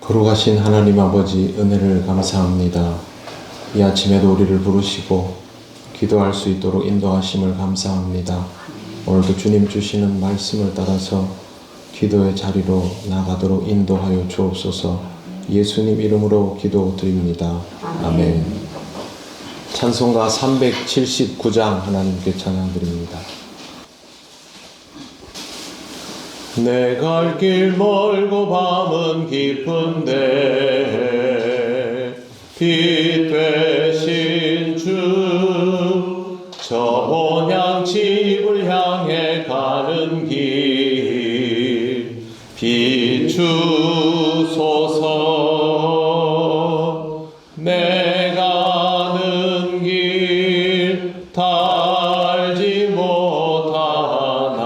거룩하신 하나님 아버지, 은혜를 감사합니다. 이 아침에도 우리를 부르시고 기도할 수 있도록 인도하심을 감사합니다. 오늘도 주님 주시는 말씀을 따라서 기도의 자리로 나가도록 인도하여 주옵소서. 예수님 이름으로 기도드립니다. 아멘. 찬송가 379장 하나님께 찬양드립니다. 내 갈 길 멀고 밤은 깊은데 빛 되신 주, 저 본향 집을 향해 가는 길 비추소서. 내 가는 길 달지 못하나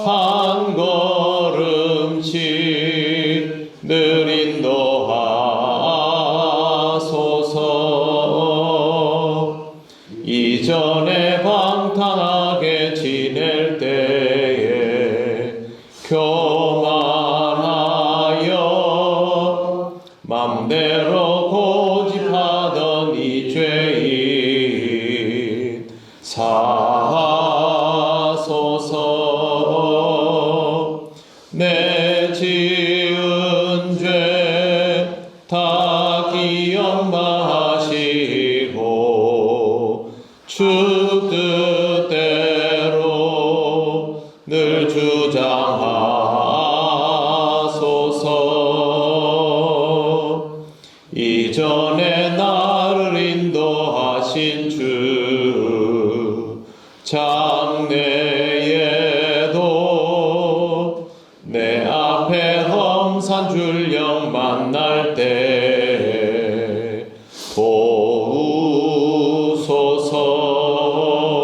한 걸음씩 늘 인도하소서. 이전에 방탕하게 지낼 때에 교만하여 맘대로 고집하던 이 죄인 사하소서. 내 지은 죄 다 기억마시고 주 뜻대로 늘 주장하소서. 이전에 나를 인도하신 주, 장래에도 내 앞에 험산 줄령 만날 때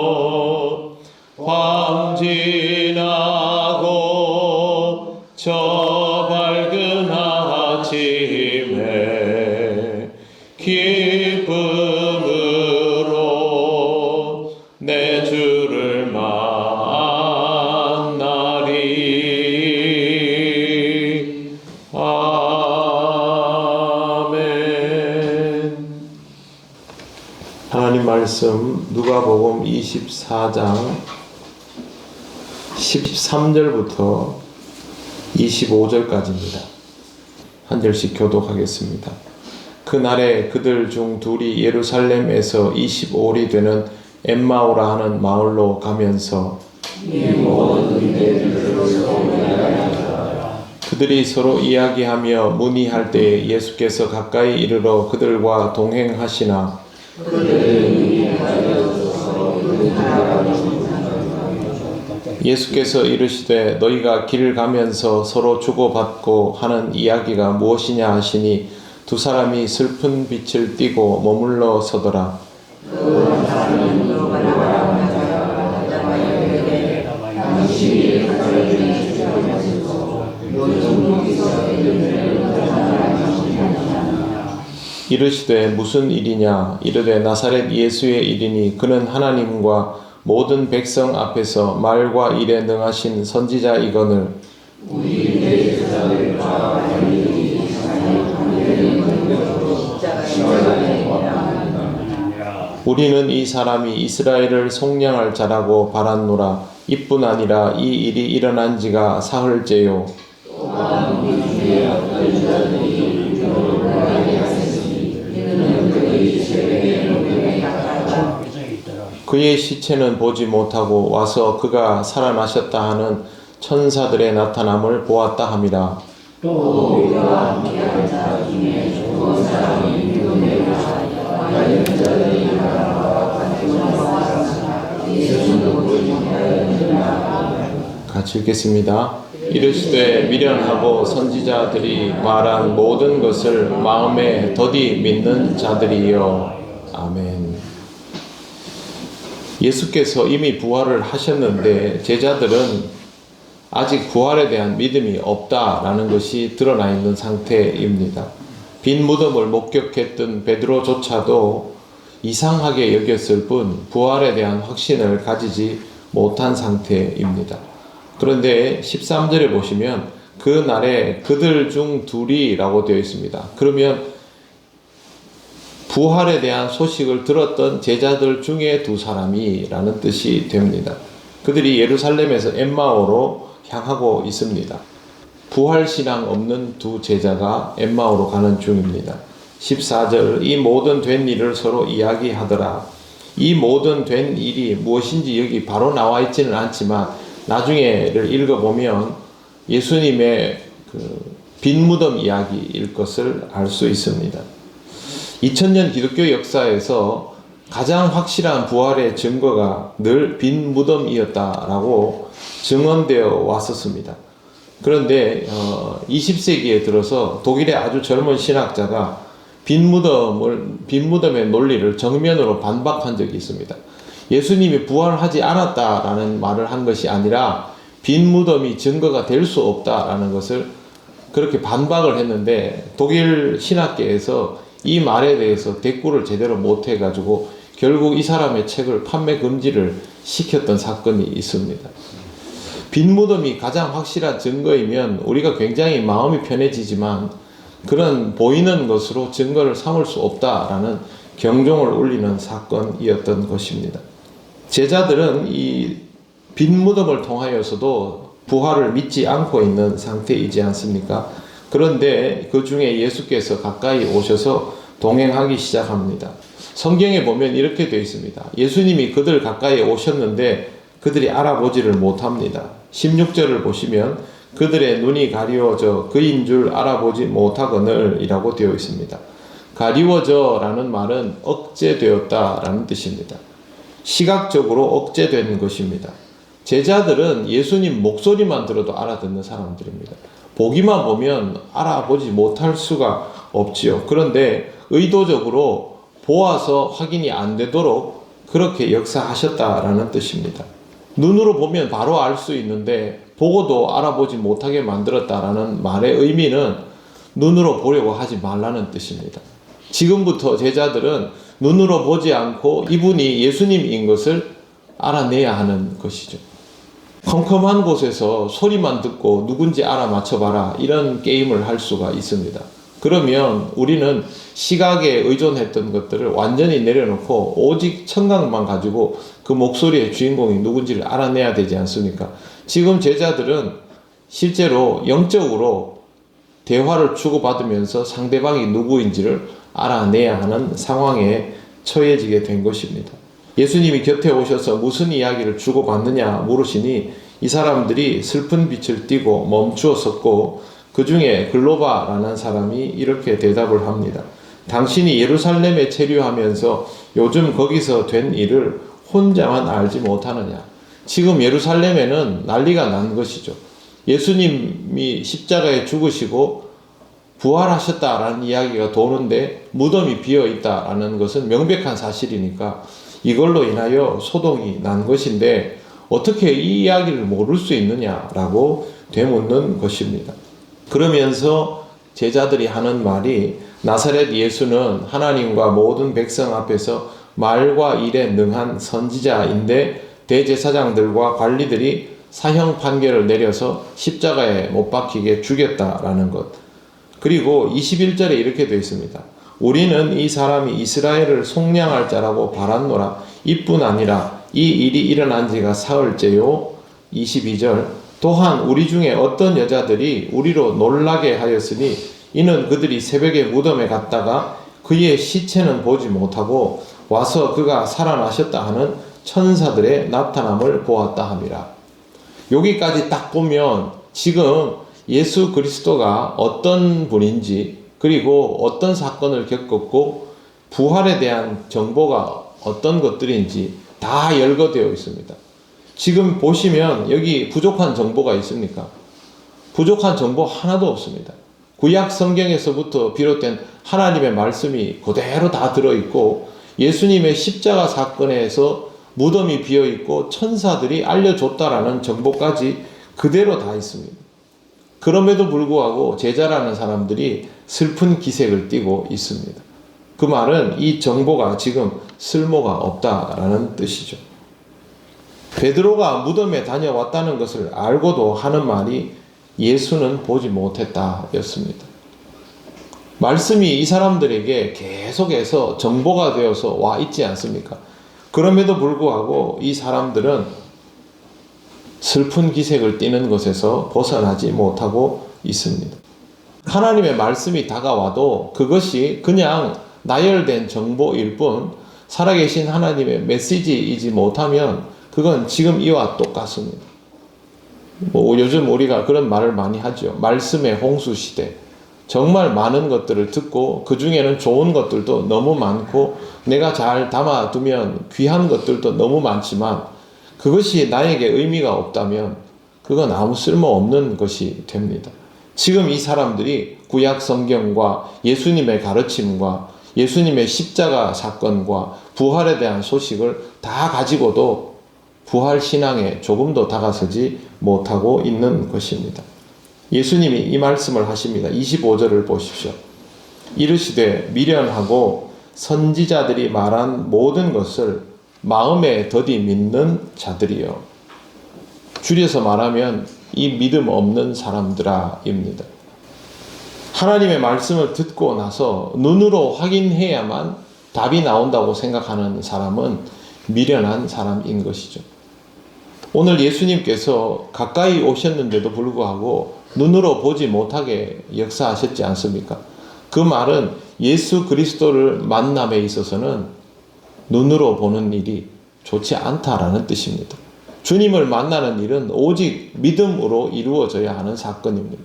도우소서. 밤 지나고 저 밝은 아침에 기쁨으로 내 주를 만나리. 아멘. 하나님 말씀 누가복음 24장 13절부터 25절까지입니다. 한 절씩 교독하겠습니다. 그날에 그들 중 둘이 예루살렘에서 25里되는 엠마오라 하는 마을로 가면서 그들이 서로 이야기하며 문의할 때에 예수께서 가까이 이르러 그들과 동행하시나 예수께서 이르시되 너희가 길 가면서 서로 주고받고 하는 이야기가 무엇이냐 하시니 두 사람이 슬픈 빛을 띠고 머물러 서더라. 이르시되 무슨 일이냐. 이르되 나사렛 예수의 일이니 그는 하나님과 모든 백성 앞에서 말과 일에 능하신 선지자이거늘 우리는 이 사람이 이스라엘을 속량할 자라고 바랐노라. 이뿐 아니라 이 일이 일어난 지가 사흘째요. 그의 시체는 보지 못하고 와서 그가 살아나셨다 하는 천사들의 나타남을 보았다 함이라. 같이 읽겠습니다. 이르시되 미련하고 선지자들이 말한 모든 것을 마음에 더디 믿는 자들이여. 아멘. 예수께서 이미 부활을 하셨는데 제자들은 아직 부활에 대한 믿음이 없다라는 것이 드러나 있는 상태입니다. 빈 무덤을 목격했던 베드로조차도 이상하게 여겼을 뿐 부활에 대한 확신을 가지지 못한 상태입니다. 그런데 13절에 보시면 그 날에 그들 중 둘이라고 되어 있습니다. 그러면 부활에 대한 소식을 들었던 제자들 중에 두 사람이라는 뜻이 됩니다. 그들이 예루살렘에서 엠마오로 향하고 있습니다. 부활신앙 없는 두 제자가 엠마오로 가는 중입니다. 14절, 이 모든 된 일을 서로 이야기하더라. 이 모든 된 일이 무엇인지 여기 바로 나와 있지는 않지만 나중에를 읽어보면 예수님의 빈 무덤 이야기일 것을 알 수 있습니다. 2000년 기독교 역사에서 가장 확실한 부활의 증거가 늘 빈 무덤이었다라고 증언되어 왔었습니다. 그런데 20세기에 들어서 독일의 아주 젊은 신학자가 빈 무덤의 논리를 정면으로 반박한 적이 있습니다. 예수님이 부활하지 않았다라는 말을 한 것이 아니라 빈 무덤이 증거가 될 수 없다라는 것을 그렇게 반박을 했는데 독일 신학계에서 이 말에 대해서 대꾸를 제대로 못 해가지고 결국 이 사람의 책을 판매 금지를 시켰던 사건이 있습니다. 빈 무덤이 가장 확실한 증거이면 우리가 굉장히 마음이 편해지지만 그런 보이는 것으로 증거를 삼을 수 없다라는 경종을 울리는 사건이었던 것입니다. 제자들은 이 빈 무덤을 통하여서도 부활을 믿지 않고 있는 상태이지 않습니까? 그런데 그 중에 예수께서 가까이 오셔서 동행하기 시작합니다. 성경에 보면 이렇게 되어 있습니다. 예수님이 그들 가까이 오셨는데 그들이 알아보지를 못합니다. 16절을 보시면 그들의 눈이 가리워져 그인 줄 알아보지 못하거늘 이라고 되어 있습니다. 가리워져 라는 말은 억제되었다 라는 뜻입니다. 시각적으로 억제된 것입니다. 제자들은 예수님 목소리만 들어도 알아듣는 사람들입니다. 보기만 보면 알아보지 못할 수가 없지요. 그런데 의도적으로 보아서 확인이 안 되도록 그렇게 역사하셨다라는 뜻입니다. 눈으로 보면 바로 알 수 있는데 보고도 알아보지 못하게 만들었다라는 말의 의미는 눈으로 보려고 하지 말라는 뜻입니다. 지금부터 제자들은 눈으로 보지 않고 이분이 예수님인 것을 알아내야 하는 것이죠. 컴컴한 곳에서 소리만 듣고 누군지 알아맞혀봐라 이런 게임을 할 수가 있습니다. 그러면 우리는 시각에 의존했던 것들을 완전히 내려놓고 오직 청각만 가지고 그 목소리의 주인공이 누군지를 알아내야 되지 않습니까? 지금 제자들은 실제로 영적으로 대화를 주고받으면서 상대방이 누구인지를 알아내야 하는 상황에 처해지게 된 것입니다. 예수님이 곁에 오셔서 무슨 이야기를 주고받느냐 물으시니 이 사람들이 슬픈 빛을 띠고 멈추어 섰고 그 중에 글로바라는 사람이 이렇게 대답을 합니다. 당신이 예루살렘에 체류하면서 요즘 거기서 된 일을 혼자만 알지 못하느냐. 지금 예루살렘에는 난리가 난 것이죠. 예수님이 십자가에 죽으시고 부활하셨다라는 이야기가 도는데 무덤이 비어있다라는 것은 명백한 사실이니까 이걸로 인하여 소동이 난 것인데 어떻게 이 이야기를 모를 수 있느냐라고 되묻는 것입니다. 그러면서 제자들이 하는 말이 나사렛 예수는 하나님과 모든 백성 앞에서 말과 일에 능한 선지자인데 대제사장들과 관리들이 사형 판결을 내려서 십자가에 못 박히게 죽였다라는 것. 그리고 21절에 이렇게 되어 있습니다. 우리는 이 사람이 이스라엘을 속량할 자라고 바랐노라. 이뿐 아니라 이 일이 일어난 지가 사흘째요. 22절 또한 우리 중에 어떤 여자들이 우리로 놀라게 하였으니 이는 그들이 새벽에 무덤에 갔다가 그의 시체는 보지 못하고 와서 그가 살아나셨다 하는 천사들의 나타남을 보았다 함이라. 여기까지 딱 보면 지금 예수 그리스도가 어떤 분인지 그리고 어떤 사건을 겪었고 부활에 대한 정보가 어떤 것들인지 다 열거되어 있습니다. 지금 보시면 여기 부족한 정보가 있습니까? 부족한 정보 하나도 없습니다. 구약 성경에서부터 비롯된 하나님의 말씀이 그대로 다 들어있고 예수님의 십자가 사건에서 무덤이 비어있고 천사들이 알려줬다라는 정보까지 그대로 다 있습니다. 그럼에도 불구하고 제자라는 사람들이 슬픈 기색을 띠고 있습니다. 그 말은 이 정보가 지금 쓸모가 없다라는 뜻이죠. 베드로가 무덤에 다녀왔다는 것을 알고도 하는 말이 예수는 보지 못했다 였습니다. 말씀이 이 사람들에게 계속해서 정보가 되어서 와 있지 않습니까? 그럼에도 불구하고 이 사람들은 슬픈 기색을 띠는 것에서 벗어나지 못하고 있습니다. 하나님의 말씀이 다가와도 그것이 그냥 나열된 정보일 뿐 살아계신 하나님의 메시지이지 못하면 그건 지금 이와 똑같습니다. 요즘 우리가 그런 말을 많이 하죠. 말씀의 홍수 시대. 정말 많은 것들을 듣고 그 중에는 좋은 것들도 너무 많고 내가 잘 담아두면 귀한 것들도 너무 많지만 그것이 나에게 의미가 없다면 그건 아무 쓸모없는 것이 됩니다. 지금 이 사람들이 구약 성경과 예수님의 가르침과 예수님의 십자가 사건과 부활에 대한 소식을 다 가지고도 부활 신앙에 조금도 다가서지 못하고 있는 것입니다. 예수님이 이 말씀을 하십니다. 25절을 보십시오. 이르시되 미련하고 선지자들이 말한 모든 것을 마음에 더디 믿는 자들이요. 줄여서 말하면 이 믿음 없는 사람들아 입니다. 하나님의 말씀을 듣고 나서 눈으로 확인해야만 답이 나온다고 생각하는 사람은 미련한 사람인 것이죠. 오늘 예수님께서 가까이 오셨는데도 불구하고 눈으로 보지 못하게 역사하셨지 않습니까? 그 말은 예수 그리스도를 만남에 있어서는 눈으로 보는 일이 좋지 않다라는 뜻입니다. 주님을 만나는 일은 오직 믿음으로 이루어져야 하는 사건입니다.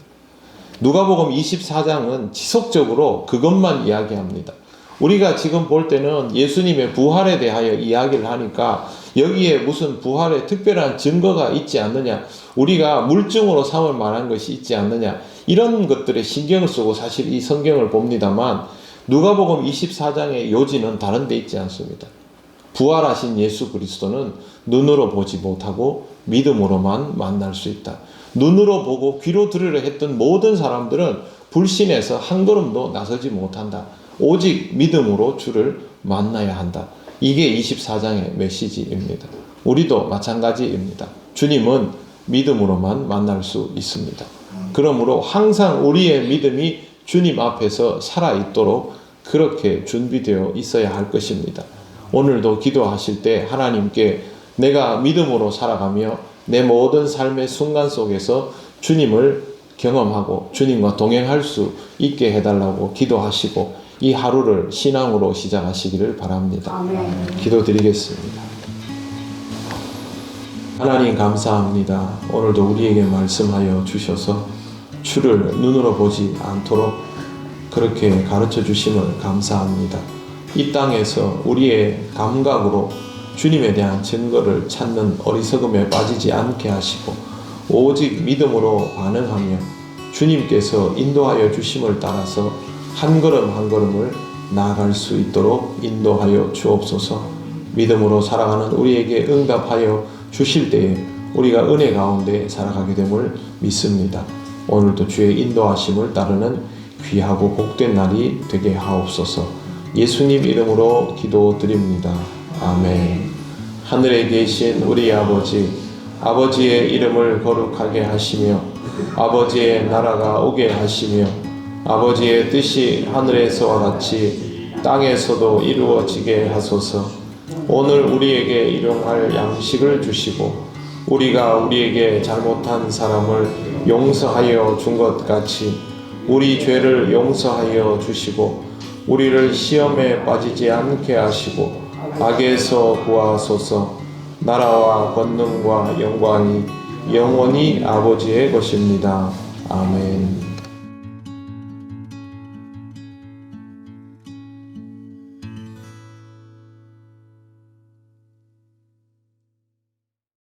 누가복음 24장은 지속적으로 그것만 이야기합니다. 우리가 지금 볼 때는 예수님의 부활에 대하여 이야기를 하니까 여기에 무슨 부활의 특별한 증거가 있지 않느냐, 우리가 물증으로 삼을 만한 것이 있지 않느냐, 이런 것들에 신경을 쓰고 사실 이 성경을 봅니다만 누가복음 24장의 요지는 다른 데 있지 않습니다. 부활하신 예수 그리스도는 눈으로 보지 못하고 믿음으로만 만날 수 있다. 눈으로 보고 귀로 들으려 했던 모든 사람들은 불신해서 한 걸음도 나서지 못한다. 오직 믿음으로 주를 만나야 한다. 이게 24장의 메시지입니다. 우리도 마찬가지입니다. 주님은 믿음으로만 만날 수 있습니다. 그러므로 항상 우리의 믿음이 주님 앞에서 살아있도록 그렇게 준비되어 있어야 할 것입니다. 오늘도 기도하실 때 하나님께 내가 믿음으로 살아가며 내 모든 삶의 순간 속에서 주님을 경험하고 주님과 동행할 수 있게 해달라고 기도하시고 이 하루를 신앙으로 시작하시기를 바랍니다. 아멘. 기도드리겠습니다. 하나님 감사합니다. 오늘도 우리에게 말씀하여 주셔서 주를 눈으로 보지 않도록 그렇게 가르쳐 주심을 감사합니다. 이 땅에서 우리의 감각으로 주님에 대한 증거를 찾는 어리석음에 빠지지 않게 하시고 오직 믿음으로 반응하며 주님께서 인도하여 주심을 따라서 한 걸음 한 걸음을 나아갈 수 있도록 인도하여 주옵소서. 믿음으로 살아가는 우리에게 응답하여 주실 때에 우리가 은혜 가운데 살아가게 됨을 믿습니다. 오늘도 주의 인도하심을 따르는 귀하고 복된 날이 되게 하옵소서. 예수님 이름으로 기도드립니다. 아멘. 하늘에 계신 우리 아버지, 아버지의 이름을 거룩하게 하시며 아버지의 나라가 오게 하시며 아버지의 뜻이 하늘에서와 같이 땅에서도 이루어지게 하소서. 오늘 우리에게 일용할 양식을 주시고 우리가 우리에게 잘못한 사람을 용서하여 준 것 같이 우리 죄를 용서하여 주시고 우리를 시험에 빠지지 않게 하시고 악에서 구하소서. 나라와 권능과 영광이 영원히 아버지의 것입니다. 아멘.